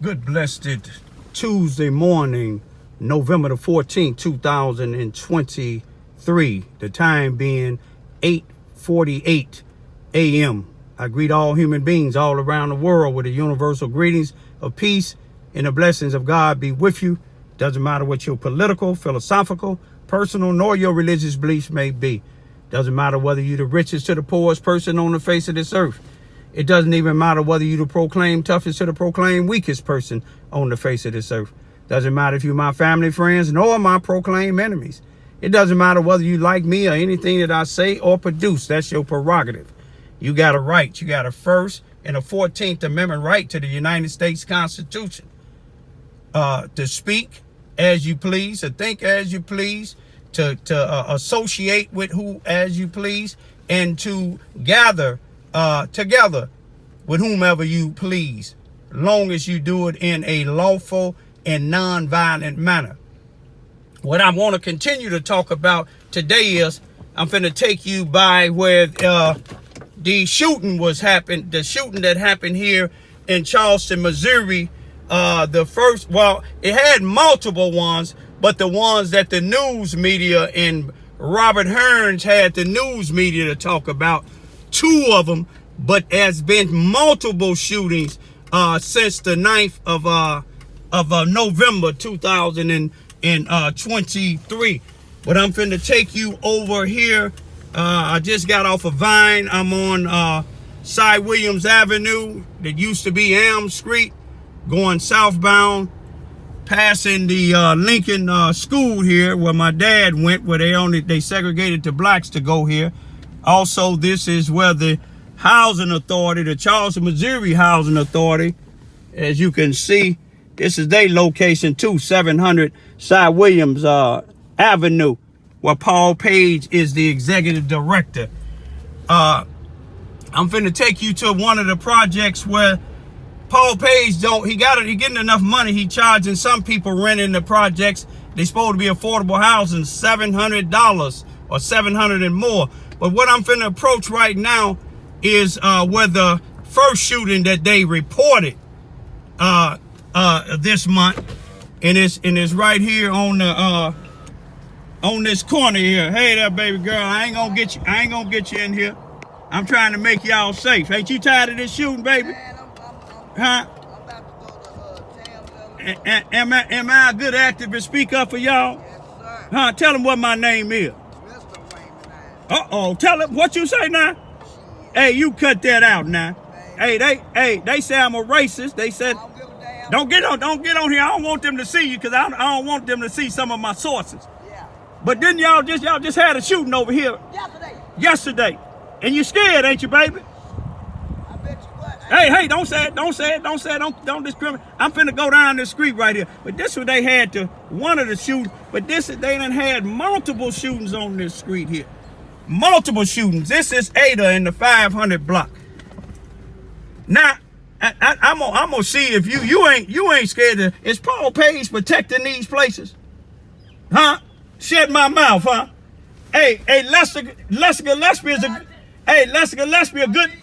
Good blessed Tuesday morning, November the 14th, 2023. The time being 8:48 a.m. I greet all human beings all around the world with the universal greetings of peace and the blessings of God be with you. Doesn't matter what your political, philosophical, personal, nor your religious beliefs may be. Doesn't matter whether you're the richest to the poorest person on the face of this earth. It doesn't even matter whether you the proclaim toughest to the proclaim weakest person on the face of this earth. Doesn't matter if you're my family, friends, nor my proclaim enemies. It doesn't matter whether you like me or anything that I say or produce. That's your prerogative. You got a right. You got a First and a 14th Amendment right to the United States Constitution. To speak as you please, to think as you please, to associate with who as you please, and to gather together with whomever you please, long as you do it in a lawful and non-violent manner. What I want to continue to talk about today is I'm finna take you by where the shooting that happened here in Charleston, Missouri. It had multiple ones, but the ones that the news media and Robert Hearns had the news media to talk about, two of them, but there's been multiple shootings since the 9th of November 2023. But I'm finna take you over here. I just got off of Vine. I'm on Cy Williams Avenue that used to be Elm Street, going southbound, passing the Lincoln school here where my dad went, where they segregated the blacks to go here. Also, this is where the housing authority, the Charleston, Missouri Housing Authority, as you can see, this is their location too, 700 Cy Williams Avenue, where Paul Page is the executive director. I'm finna take you to one of the projects where Paul Page he getting enough money. He charging some people renting the projects. They supposed to be affordable housing, $700 or $700 and more. But what I'm finna approach right now is where the first shooting that they reported this month, and it's right here on this corner here. Hey there, baby girl. I ain't gonna get you in here. I'm trying to make y'all safe. Ain't you tired of this shooting, baby? Man, Huh? I'm about to go to Am I a good activist? Speak up for y'all. Yes, sir. Huh? Tell them what my name is. Mr. Raymond. Tell them what you say now. Hey, you cut that out now. Hey, they say I'm a racist. They said, I don't give a damn. don't get on here. I don't want them to see you because I don't want them to see some of my sources. Yeah. But then y'all just had a shooting over here yesterday, and you scared, ain't you, baby? I bet you what. Hey, don't say it, don't discriminate. I'm finna go down this street right here. But this one they had one of the shootings, but they done had multiple shootings on this street here. Multiple shootings. This is Ada in the 500 block. Now, I'm gonna see if you ain't scared is Paul Page protecting these places? Huh? Shut my mouth, huh? Hey, Lester Gillespie is a good. My niece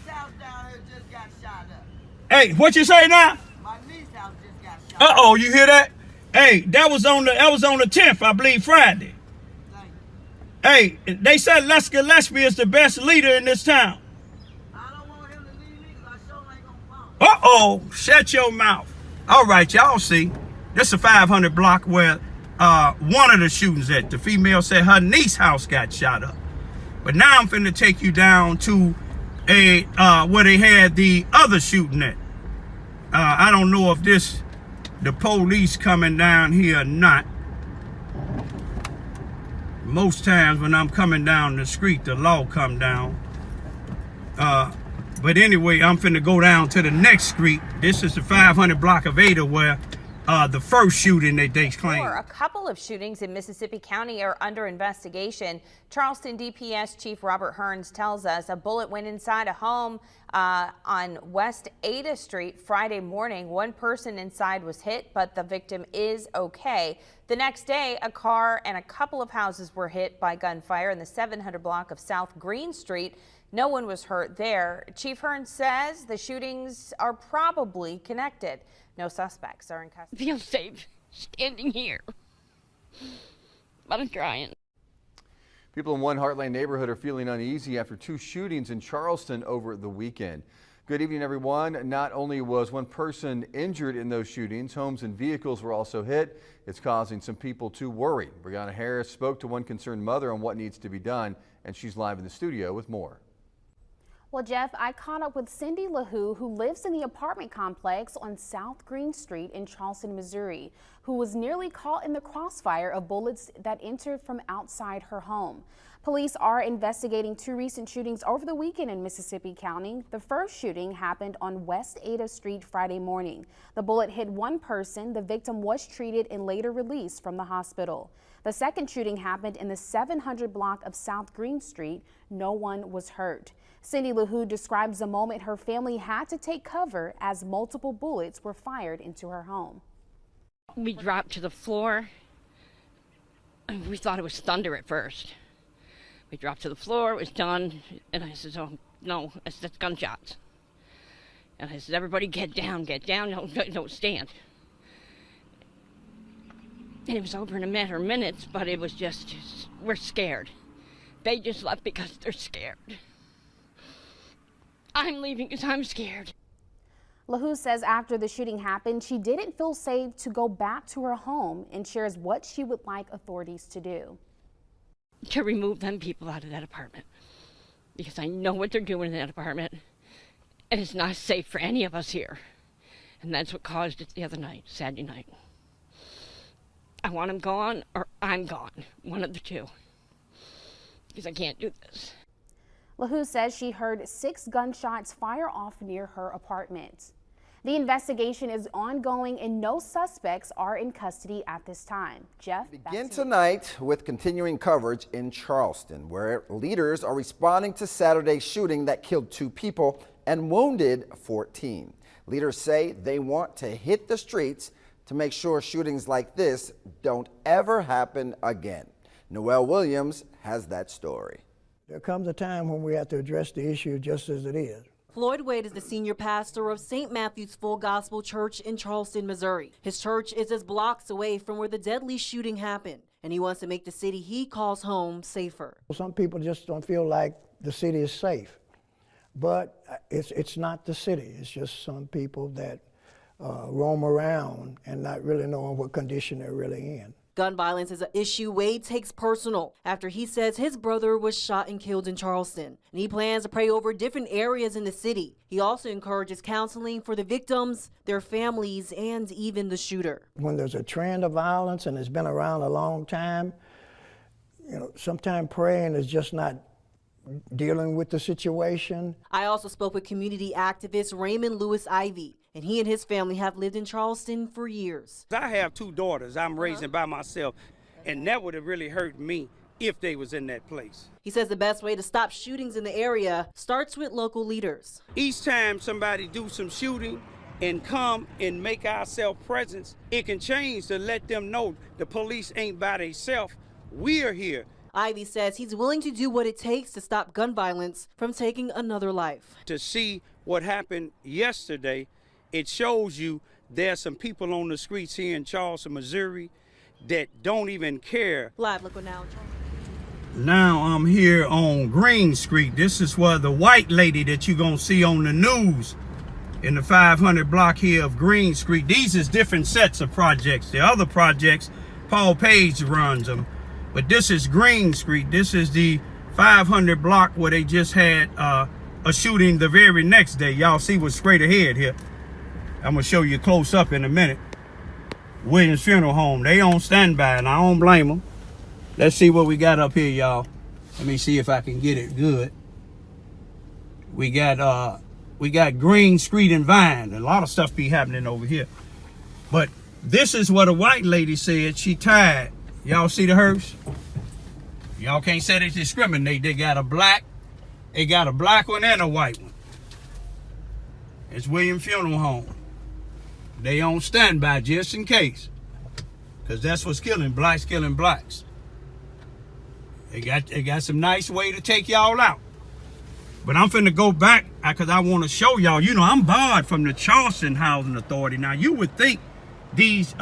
house down here just got shot up. Hey, what you say now? My niece house just got shot up. Uh-oh, you hear that? Hey, that was on the 10th, I believe, Friday. Thank you. Hey, they said Lester Gillespie is the best leader in this town. I don't want him to leave me because I sure ain't gonna follow. Uh-oh, shut your mouth. All right, y'all see, this is a 500 block where one of the shootings at. The female said her niece's house got shot up. But now I'm finna take you down to where they had the other shooting at. I don't know if the police coming down here or not. Most times when I'm coming down the street, the law come down. But anyway, I'm finna go down to the next street. This is the 500 block of Ada where the first shooting that they claim. A couple of shootings in Mississippi County are under investigation. Charleston DPS Chief Robert Hearns tells us a bullet went inside a home on West Ada Street Friday morning. One person inside was hit, but the victim is okay. The next day, a car and a couple of houses were hit by gunfire in the 700 block of South Green Street. No one was hurt there. Chief Hearns says the shootings are probably connected. No suspects are in custody. I feel safe standing here, but I'm trying. People in one Heartland neighborhood are feeling uneasy after 2 shootings in Charleston over the weekend. Good evening, everyone. Not only was one person injured in those shootings, homes and vehicles were also hit. It's causing some people to worry. Brianna Harris spoke to one concerned mother on what needs to be done, and she's live in the studio with more. Well, Jeff, I caught up with Cindy LaHoo, who lives in the apartment complex on South Green Street in Charleston, Missouri, who was nearly caught in the crossfire of bullets that entered from outside her home. Police are investigating 2 recent shootings over the weekend in Mississippi County. The first shooting happened on West Ada Street Friday morning. The bullet hit one person. The victim was treated and later released from the hospital. The second shooting happened in the 700 block of South Green Street. No one was hurt. Cindy LaHoo describes the moment her family had to take cover as multiple bullets were fired into her home. We dropped to the floor. We thought it was thunder at first. We dropped to the floor, it was done, and I said, oh, no, that's gunshots. And I said, everybody get down, don't stand. And it was over in a matter of minutes, but it was just, we're scared. They just left because they're scared. I'm leaving because I'm scared. LaHoo says after the shooting happened, she didn't feel safe to go back to her home and shares what she would like authorities to do. To remove them people out of that apartment. Because I know what they're doing in that apartment. And it's not safe for any of us here. And that's what caused it the other night, Saturday night. I want them gone or I'm gone. One of the two. Because I can't do this. LaHoo says she heard 6 gunshots fire off near her apartment. The investigation is ongoing and no suspects are in custody at this time. Jeff, Begin tonight with continuing coverage in Charleston, where leaders are responding to Saturday's shooting that killed 2 people and wounded 14. Leaders say they want to hit the streets to make sure shootings like this don't ever happen again. Noel Williams has that story. There comes a time when we have to address the issue just as it is. Floyd Wade is the senior pastor of St. Matthew's Full Gospel Church in Charleston, Missouri. His church is just blocks away from where the deadly shooting happened, and he wants to make the city he calls home safer. Some people just don't feel like the city is safe, but it's not the city. It's just some people that roam around and not really knowing what condition they're really in. Gun violence is an issue Wade takes personal after he says his brother was shot and killed in Charleston. And he plans to pray over different areas in the city. He also encourages counseling for the victims, their families, and even the shooter. When there's a trend of violence and it's been around a long time, sometimes praying is just not dealing with the situation. I also spoke with community activist Raymond Ivy, and he and his family have lived in Charleston for years. I have 2 daughters I'm raising by myself, and that would have really hurt me if they was in that place. He says the best way to stop shootings in the area starts with local leaders. Each time somebody do some shooting and come and make ourselves presence, it can change to let them know the police ain't by themselves. We're here. Ivy says he's willing to do what it takes to stop gun violence from taking another life. To see what happened yesterday, it shows you there's some people on the streets here in Charleston, Missouri that don't even care. Live, look now. Now I'm here on Green Street. This is where the white lady that you're gonna see on the news in the 500 block here of Green Street. These is different sets of projects. The other projects, Paul Page runs them. But this is Green Street. This is the 500 block where they just had a shooting the very next day. Y'all see what's straight ahead here. I'm gonna show you close up in a minute. Williams Funeral Home. They on standby and I don't blame them. Let's see what we got up here, y'all. Let me see if I can get it good. We got Green Street and Vine. A lot of stuff be happening over here. But this is what a white lady said. She tired. Y'all see the hearse? Y'all can't say they discriminate. They got a black one and a white one. It's William Funeral Home. They on standby just in case. Because that's what's killing blacks. They got some nice way to take y'all out. But I'm finna go back because I want to show y'all. You know, I'm barred from the Charleston Housing Authority. Now, you would think these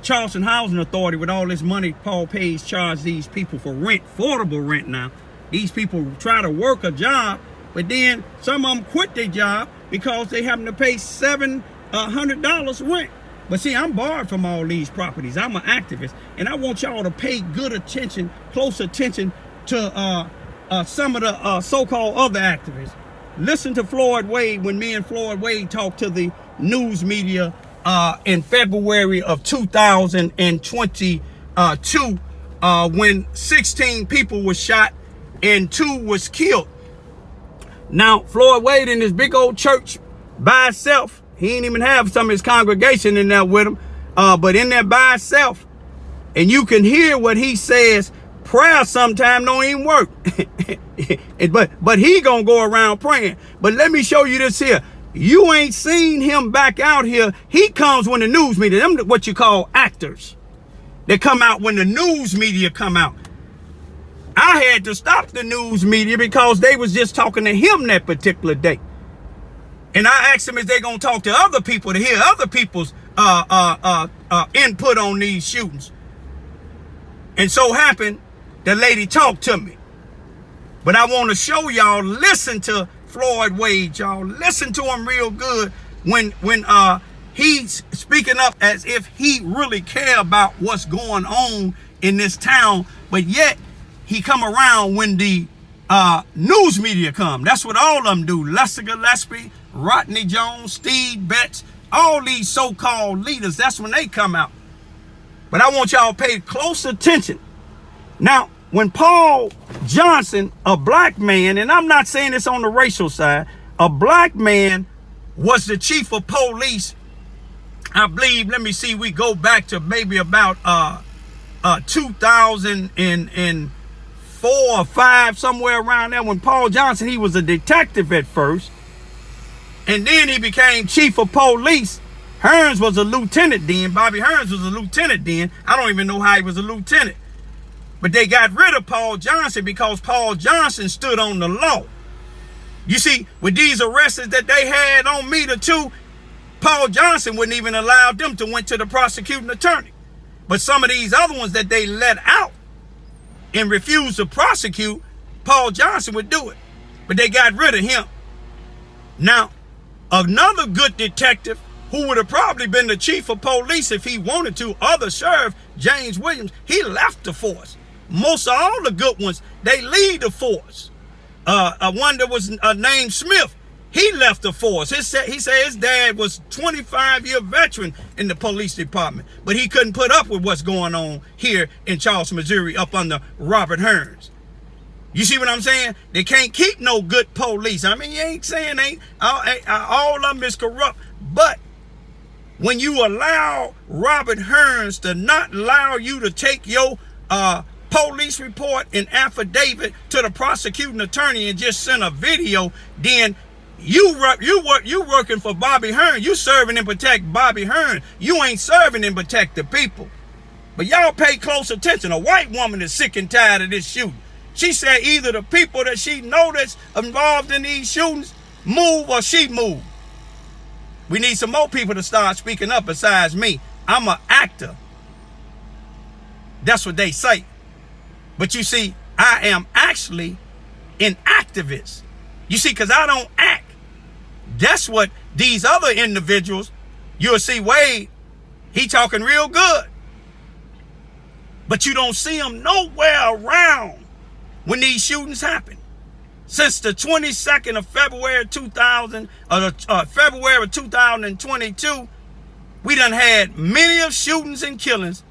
Charleston Housing Authority, with all this money Paul pays, charge these people for rent, affordable rent now. These people try to work a job, but then some of them quit their job because they having to pay $700 rent. But see, I'm barred from all these properties. I'm an activist, and I want y'all to pay good attention, close attention to some of the so-called other activists. Listen to Floyd Wade when me and Floyd Wade talked to the news media in February of 2022 when 16 people were shot and 2 was killed. Now, Floyd Wade in this big old church by himself, he ain't even have some of his congregation in there with him, but in there by himself, and you can hear what he says. Prayer sometimes don't even work. but he gonna go around praying. But let me show you this here. You ain't seen him back out here. He comes when the news media, them what you call actors. They come out when the news media come out. I had to stop the news media because they was just talking to him that particular day. And I asked them if they gonna talk to other people to hear other people's input on these shootings. And so happened, the lady talked to me. But I want to show y'all, listen to Floyd Wade, y'all. Listen to him real good when he's speaking up as if he really care about what's going on in this town, but yet he come around when the news media come. That's what all of them do. Lester Gillespie, Rodney Jones, Steve Betts, all these so-called leaders, that's when they come out. But I want y'all to pay close attention. Now, when Paul Johnson, a black man, and I'm not saying this on the racial side, a black man was the chief of police, I believe, let me see, we go back to maybe about 2004 or 5, somewhere around there, when Paul Johnson, he was a detective at first, and then he became chief of police. Hearns was a lieutenant then. Bobby Hearns was a lieutenant then. I don't even know how he was a lieutenant. But they got rid of Paul Johnson because Paul Johnson stood on the law. You see, with these arrests that they had on me, the 2, Paul Johnson wouldn't even allow them to went to the prosecuting attorney. But some of these other ones that they let out and refused to prosecute, Paul Johnson would do it. But they got rid of him. Now, another good detective who would have probably been the chief of police if he wanted to, other sheriff, James Williams, he left the force. Most of all the good ones, they leave the force. One that was named Smith, he left the force. He said his dad was 25-year veteran in the police department, but he couldn't put up with what's going on here in Charleston, Missouri, up under Robert Hearns. You see what I'm saying? They can't keep no good police. I mean, you ain't saying all of them is corrupt, but when you allow Robert Hearns to not allow you to take your police report and affidavit to the prosecuting attorney and just send a video, then you working for Bobby Hearns. You serving and protect Bobby Hearns. You ain't serving and protect the people. But y'all pay close attention. A white woman is sick and tired of this shooting. She said either the people that she know that's involved in these shootings move or she move. We need some more people to start speaking up besides me. I'm an actor. That's what they say. But you see, I am actually an activist. You see, because I don't act. That's what these other individuals, you'll see Wade, he talking real good. But you don't see him nowhere around when these shootings happen. Since the 22nd of February 2022, we done had many of shootings and killings,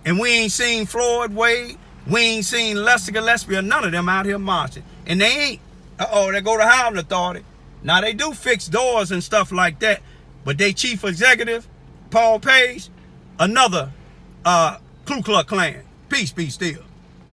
and we ain't seen Floyd Wade, we ain't seen Lester Gillespie, or none of them out here marching. And they ain't. They go to Housing Authority. Now, they do fix doors and stuff like that, but they chief executive, Paul Page, another Ku Klux Klan. Peace be still.